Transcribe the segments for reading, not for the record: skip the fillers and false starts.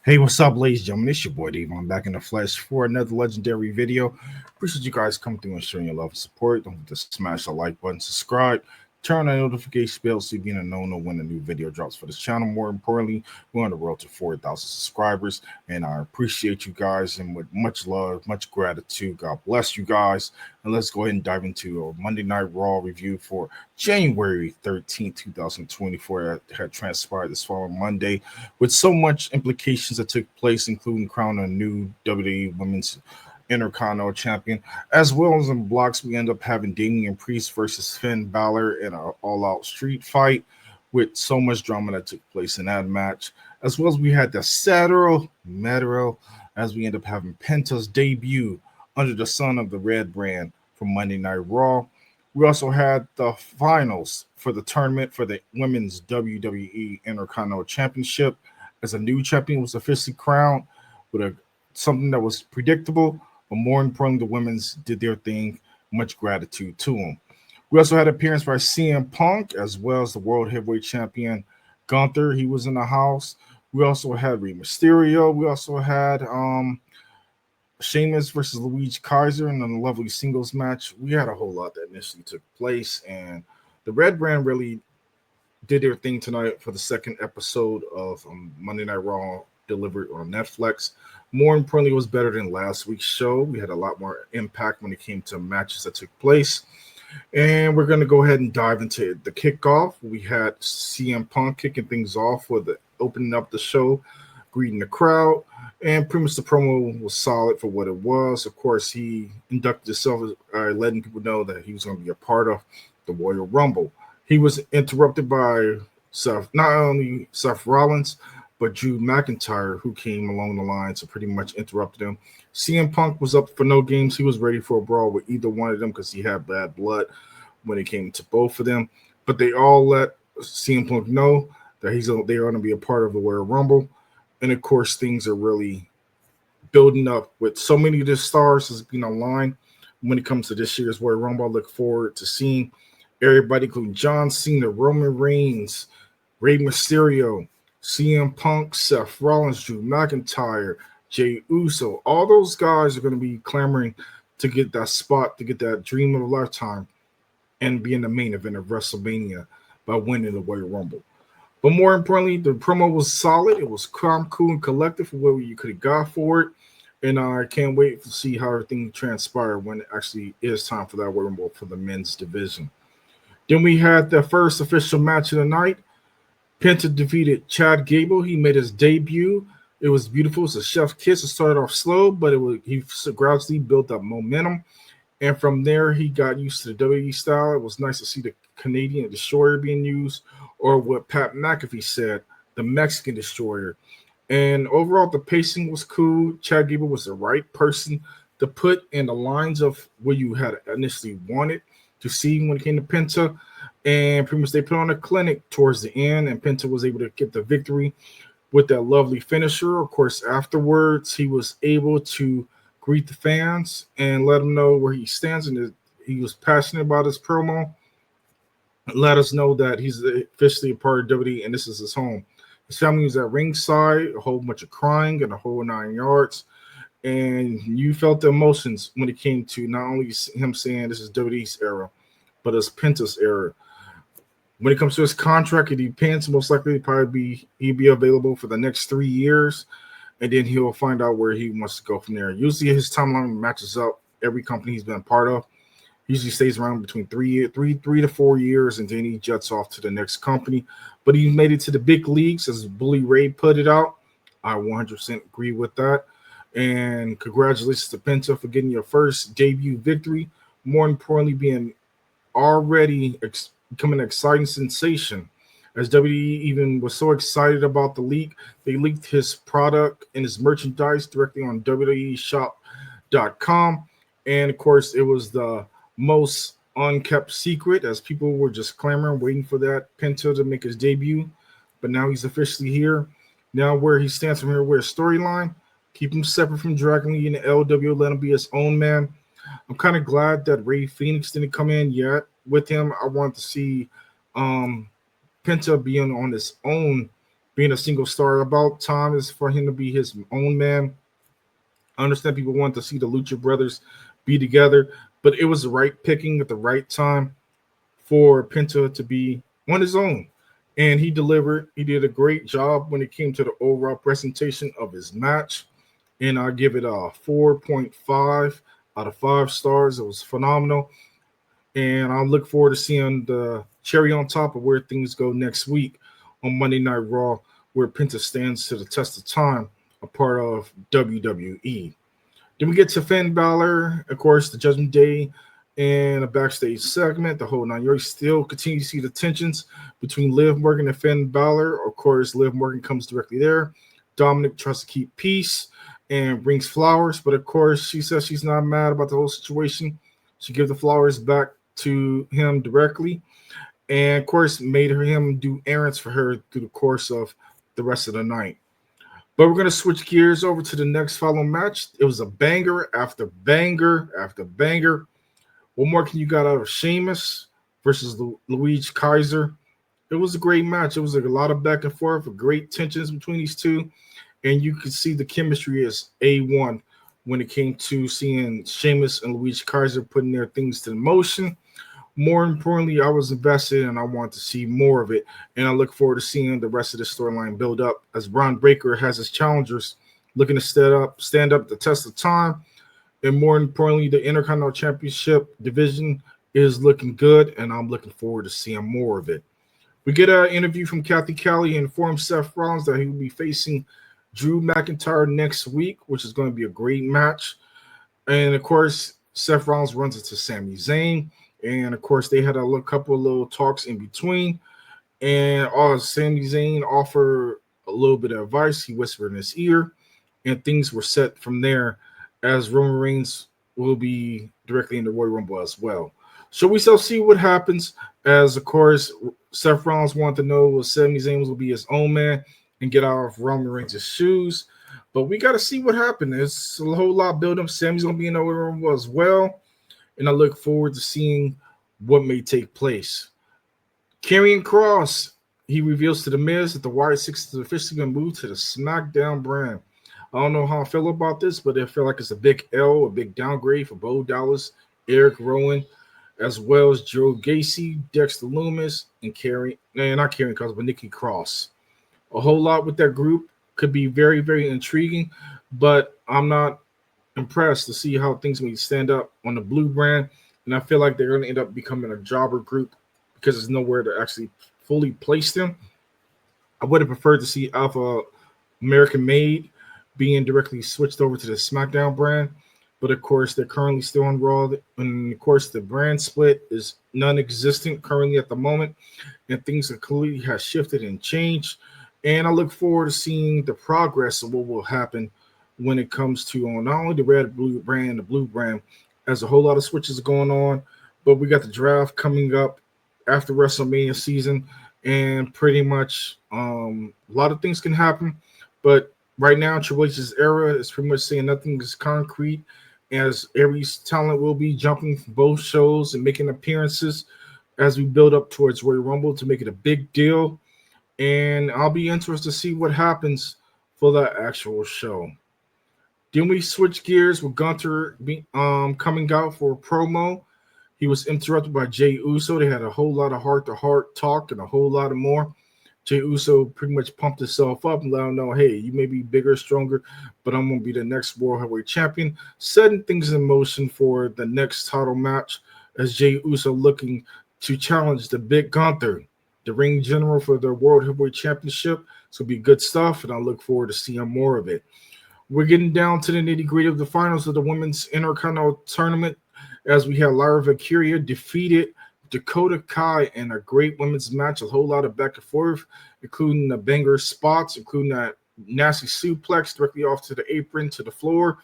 Hey, what's up, ladies and gentlemen? It's your boy DaVon back in the flesh for another legendary video. Appreciate you guys coming through and showing your love and support. Don't forget to smash the like button, subscribe, turn on the notification bell so you be in the know when a new video drops for this channel. More importantly, we're on the road to 4,000 subscribers, and I appreciate you guys. And with much love, much gratitude, God bless you guys. And let's go ahead and dive into a Monday Night Raw review for January 13th, 2024 that had transpired this following Monday with so much implications that took place, including crowning a new WWE Women's Intercontinental Champion, as well as in blocks. We end up having Damian Priest versus Finn Balor in an all-out street fight, with so much drama that took place in that match, as well as we had the Saturday Metro, as we end up having Penta's debut under the sun of the Red brand from Monday Night Raw. We also had the finals for the tournament for the Women's WWE Intercontinental Championship, as a new champion was officially crowned with something that was predictable, but more importantly, the women's did their thing. Much gratitude to them. We also had an appearance by CM Punk, as well as the World Heavyweight Champion Gunther. He was in the house. We also had Rey Mysterio. We also had Sheamus versus Ludwig Kaiser in a lovely singles match. We had a whole lot that initially took place, and the Red Brand really did their thing tonight for the second episode of Monday Night Raw delivered on Netflix. More importantly, it was better than last week's show. We had a lot more impact when it came to matches that took place. And we're going to go ahead and dive into the kickoff. We had CM Punk kicking things off with opening up the show, greeting the crowd. And pretty much the promo was solid for what it was. Of course, he inducted himself, letting people know that he was going to be a part of the Royal Rumble. He was interrupted by not only Seth Rollins, but Drew McIntyre, who came along the lines and pretty much interrupted him. CM Punk was up for no games. He was ready for a brawl with either one of them because he had bad blood when it came to both of them. But they all let CM Punk know that they are going to be a part of the Royal Rumble. And, of course, things are really building up with so many of the stars as being online when it comes to this year's Royal Rumble. I look forward to seeing everybody, including John Cena, Roman Reigns, Rey Mysterio, CM Punk, Seth Rollins, Drew McIntyre, Jey Uso. All those guys are going to be clamoring to get that spot, to get that dream of a lifetime, and be in the main event of WrestleMania by winning the Royal Rumble. But more importantly, the promo was solid. It was calm, cool, and collected for what you could have got for it. And I can't wait to see how everything transpired when it actually is time for that Royal Rumble for the men's division. Then we had the first official match of the night. Penta defeated Chad Gable. He made his debut. It was beautiful. It was a chef kiss. It started off slow, but he gradually built up momentum. And from there, he got used to the WWE style. It was nice to see the Canadian Destroyer being used, or what Pat McAfee said, the Mexican Destroyer. And overall, the pacing was cool. Chad Gable was the right person to put in the lines of what you had initially wanted to see when it came to Penta. And pretty much they put on a clinic towards the end, and Penta was able to get the victory with that lovely finisher. Of course, afterwards, he was able to greet the fans and let them know where he stands. And he was passionate about his promo. Let us know that he's officially a part of WWE and this is his home. His family was at ringside, a whole bunch of crying and a whole 9 yards. And you felt the emotions when it came to not only him saying this is WWE's era, but it's Penta's era. When it comes to his contract, it depends. Most likely, he'll be available for the next 3 years, and then he'll find out where he wants to go from there. Usually, his timeline matches up every company he's been a part of. He usually stays around between 3 to 4 years, and then he jets off to the next company. But he made it to the big leagues, as Bully Ray put it out. I 100% agree with that. And congratulations to Penta for getting your first debut victory. More importantly, being already becoming an exciting sensation, as WWE even was so excited about the leak. They leaked his product and his merchandise directly on WWEshop.com. And of course, it was the most unkept secret, as people were just clamoring, waiting for that Penta to make his debut. But now he's officially here. Now where he stands from here, where his storyline, keep him separate from Dragon Lee and the LW, let him be his own man. I'm kind of glad that Ray Phoenix didn't come in yet with him. I want to see Penta being on his own being a single star. About time is for him to be his own man. I understand people want to see the Lucha Brothers be together, but it was the right picking at the right time for Penta to be on his own. And he delivered. He did a great job when it came to the overall presentation of his match. And I give it a 4.5 out of 5 stars. It was phenomenal. And I look forward to seeing the cherry on top of where things go next week on Monday Night Raw, where Penta stands to the test of time, a part of WWE. Then we get to Finn Balor, of course, the Judgment Day, and a backstage segment. The whole 9 yards still continue to see the tensions between Liv Morgan and Finn Balor. Of course, Liv Morgan comes directly there. Dominic tries to keep peace and brings flowers, but of course, she says she's not mad about the whole situation. She gives the flowers back to him directly, and of course, made him do errands for her through the course of the rest of the night. But we're going to switch gears over to the next following match. It was a banger after banger after banger. What more can you got out of Sheamus versus Ludwig Kaiser? It was a great match. It was a lot of back and forth, great tensions between these two. And you could see the chemistry is A1 when it came to seeing Sheamus and Ludwig Kaiser putting their things to motion. More importantly, I was invested and I want to see more of it. And I look forward to seeing the rest of the storyline build up as Braun Breaker has his challengers looking to stand up the test of time. And more importantly, the Intercontinental Championship division is looking good, and I'm looking forward to seeing more of it. We get an interview from Kathy Kelly and informed Seth Rollins that he will be facing Drew McIntyre next week, which is going to be a great match. And, of course, Seth Rollins runs into Sami Zayn. And, of course, they had a couple of little talks in between. And Sami Zayn offered a little bit of advice. He whispered in his ear. And things were set from there, as Roman Reigns will be directly in the Royal Rumble as well. So we shall see what happens, as, of course, Seth Rollins wanted to know if Sami Zayn will be his own man and get out of Roman Reigns' shoes. But we got to see what happens. There's a whole lot building up. Sami's going to be in the Royal Rumble as well. And I look forward to seeing what may take place. Karrion Kross, he reveals to The Miz that the Wyatt Six is officially going to move to the SmackDown brand. I don't know how I feel about this, but I feel like it's a big L, a big downgrade for Bo Dallas, Eric Rowan, as well as Joe Gacy, Dexter Lumis, and not Karrion Kross, but Nikki Cross. A whole lot with that group could be very, very intriguing, but I'm not impressed to see how things may stand up on the blue brand, and I feel like they're going to end up becoming a jobber group because there's nowhere to actually fully place them. I would have preferred to see Alpha American Made being directly switched over to the SmackDown brand, but of course they're currently still on Raw, and of course the brand split is non-existent currently at the moment, and things completely have shifted and changed. And I look forward to seeing the progress of what will happen when it comes to not only the red, blue brand, the blue brand, as a whole lot of switches going on, but we got the draft coming up after WrestleMania season, and pretty much a lot of things can happen. But right now, Triple H's era is pretty much saying nothing is concrete, as every talent will be jumping from both shows and making appearances as we build up towards Royal Rumble to make it a big deal. And I'll be interested to see what happens for that actual show. Then we switch gears with Gunther coming out for a promo. He was interrupted by Jey Uso. They had a whole lot of heart-to-heart talk and a whole lot of more. Jey Uso pretty much pumped himself up and let him know, hey, you may be bigger, stronger, but I'm going to be the next World Heavyweight Champion, setting things in motion for the next title match as Jey Uso looking to challenge the big Gunther, the ring general for the World Heavyweight Championship. It's going to be good stuff, and I look forward to seeing more of it. We're getting down to the nitty-gritty of the finals of the Women's Intercontinental Tournament, as we had Lyra Valkyria defeated Dakota Kai in a great women's match, a whole lot of back and forth, including the banger spots, including that nasty suplex directly off to the apron to the floor.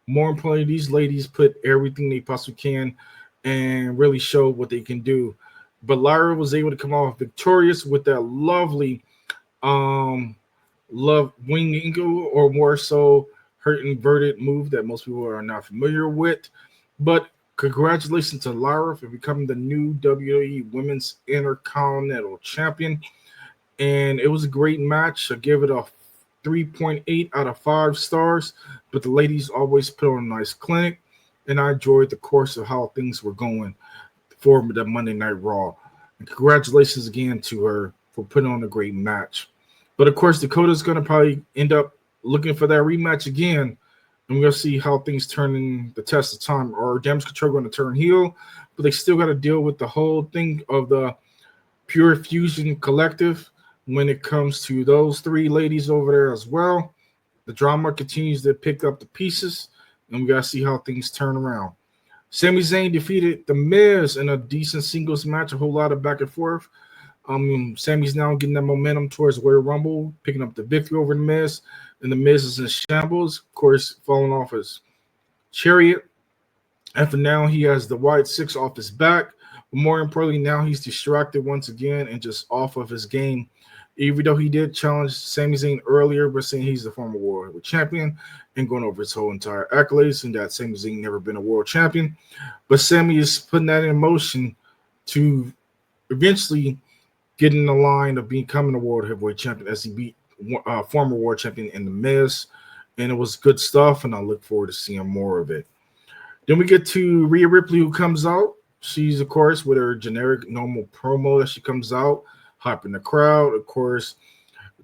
More importantly, these ladies put everything they possibly can and really show what they can do. But Lyra was able to come off victorious with that lovely love wing angle, or more so her inverted move that most people are not familiar with. But congratulations to Lyra for becoming the new WWE Women's Intercontinental Champion. and it was a great match. I give it a 3.8 out of 5 stars, but the ladies always put on a nice clinic, and I enjoyed the course of how things were going for the Monday Night Raw. And congratulations again to her for putting on a great match. But of course, Dakota's going to probably end up looking for that rematch again, and we're going to see how things turn in the test of time. Are Damage Control going to turn heel? But they still got to deal with the whole thing of the Pure Fusion Collective when it comes to those 3 ladies over there as well. The drama continues to pick up the pieces, and we got to see how things turn around. Sami Zayn defeated The Miz in a decent singles match, a whole lot of back and forth. Sami's now getting that momentum towards Royal Rumble, picking up the victory over The Miz, and The Miz is in shambles, of course, falling off his chariot. And for now, he has the White 6 off his back. But more importantly, now he's distracted once again and just off of his game. Even though he did challenge Sami Zayn earlier, but saying he's the former world champion and going over his whole entire accolades, and that Sami Zayn never been a world champion. But Sami is putting that in motion to eventually get in the line of becoming a world heavyweight champion as he beat former world champion in The Miz. And it was good stuff, and I look forward to seeing more of it. Then we get to Rhea Ripley, who comes out. She's, of course, with her generic normal promo that she comes out, hyping the crowd. Of course,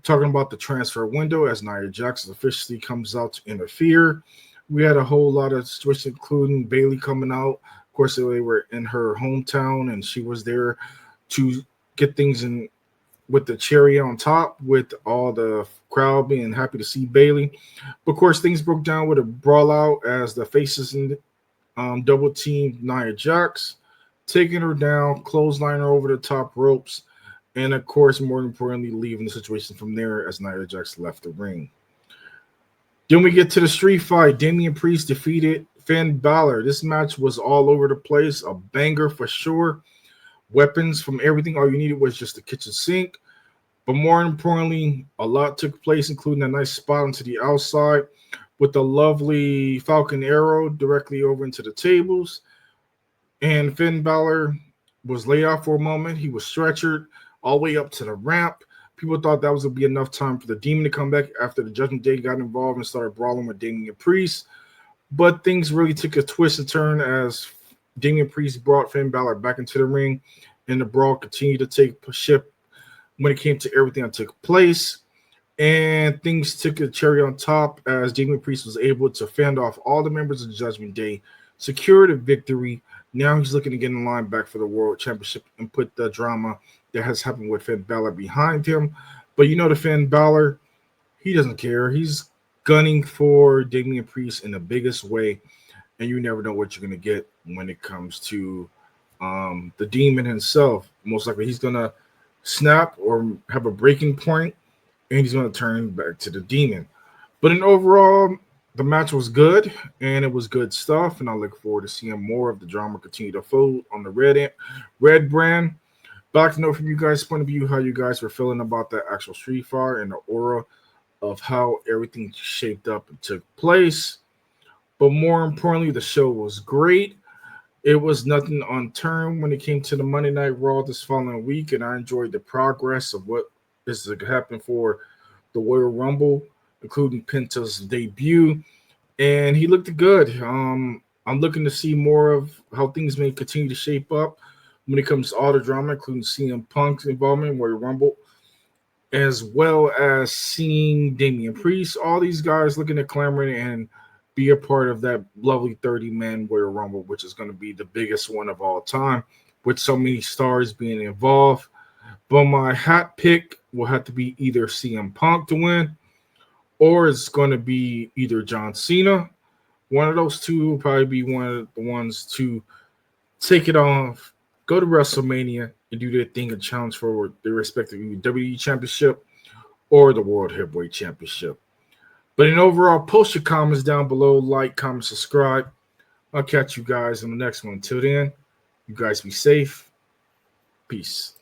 talking about the transfer window as Nia Jax officially comes out to interfere. We had a whole lot of situations, including Bayley coming out. Of course, they were in her hometown, and she was there to get things in with the cherry on top, with all the crowd being happy to see Bayley. But, of course, things broke down with a brawl out as the faces double teamed Nia Jax, taking her down, clothesline her over the top ropes, and of course, more importantly, leaving the situation from there as Nia Jax left the ring. Then we get to the street fight. Damian Priest defeated Finn Balor. This match was all over the place, a banger for sure. Weapons from everything. All you needed was just a kitchen sink. But more importantly, a lot took place, including a nice spot onto the outside with the lovely Falcon Arrow directly over into the tables. And Finn Balor was laid out for a moment. He was stretchered all the way up to the ramp. People thought that was going to be enough time for the Demon to come back after the Judgment Day got involved and started brawling with Damian Priest. But things really took a twist and turn as Damian Priest brought Finn Balor back into the ring, and the brawl continued to take shape when it came to everything that took place. And things took a cherry on top as Damian Priest was able to fend off all the members of the Judgment Day, secure the victory. Now he's looking to get in line back for the World Championship and put the drama that has happened with Finn Balor behind him. But you know, the Finn Balor, he doesn't care. He's gunning for Damian Priest in the biggest way, and you never know what you're going to get when it comes to the Demon himself. Most likely he's going to snap or have a breaking point, and he's going to turn back to the Demon. But in overall, the match was good, and it was good stuff, and I look forward to seeing more of the drama continue to fold on the red brand. But I'd like to know from you guys' point of view how you guys were feeling about that actual Street Fighter and the aura of how everything shaped up and took place. But more importantly, the show was great. It was nothing unturned when it came to the Monday Night Raw this following week, and I enjoyed the progress of what is to happen for the Royal Rumble, including Penta's debut, and he looked good. I'm looking to see more of how things may continue to shape up when it comes to all the drama, including CM Punk's involvement in Royal Rumble, as well as seeing Damian Priest. All these guys looking at clamoring and be a part of that lovely 30-man Royal Rumble, which is going to be the biggest one of all time, with so many stars being involved. But my hot pick will have to be either CM Punk to win, or it's going to be either John Cena. One of those two will probably be one of the ones to take it off, go to WrestleMania, and do their thing and challenge for their respective WWE Championship or the World Heavyweight Championship. But in overall, post your comments down below, like, comment, subscribe. I'll catch you guys in the next one. Until then, you guys be safe. Peace.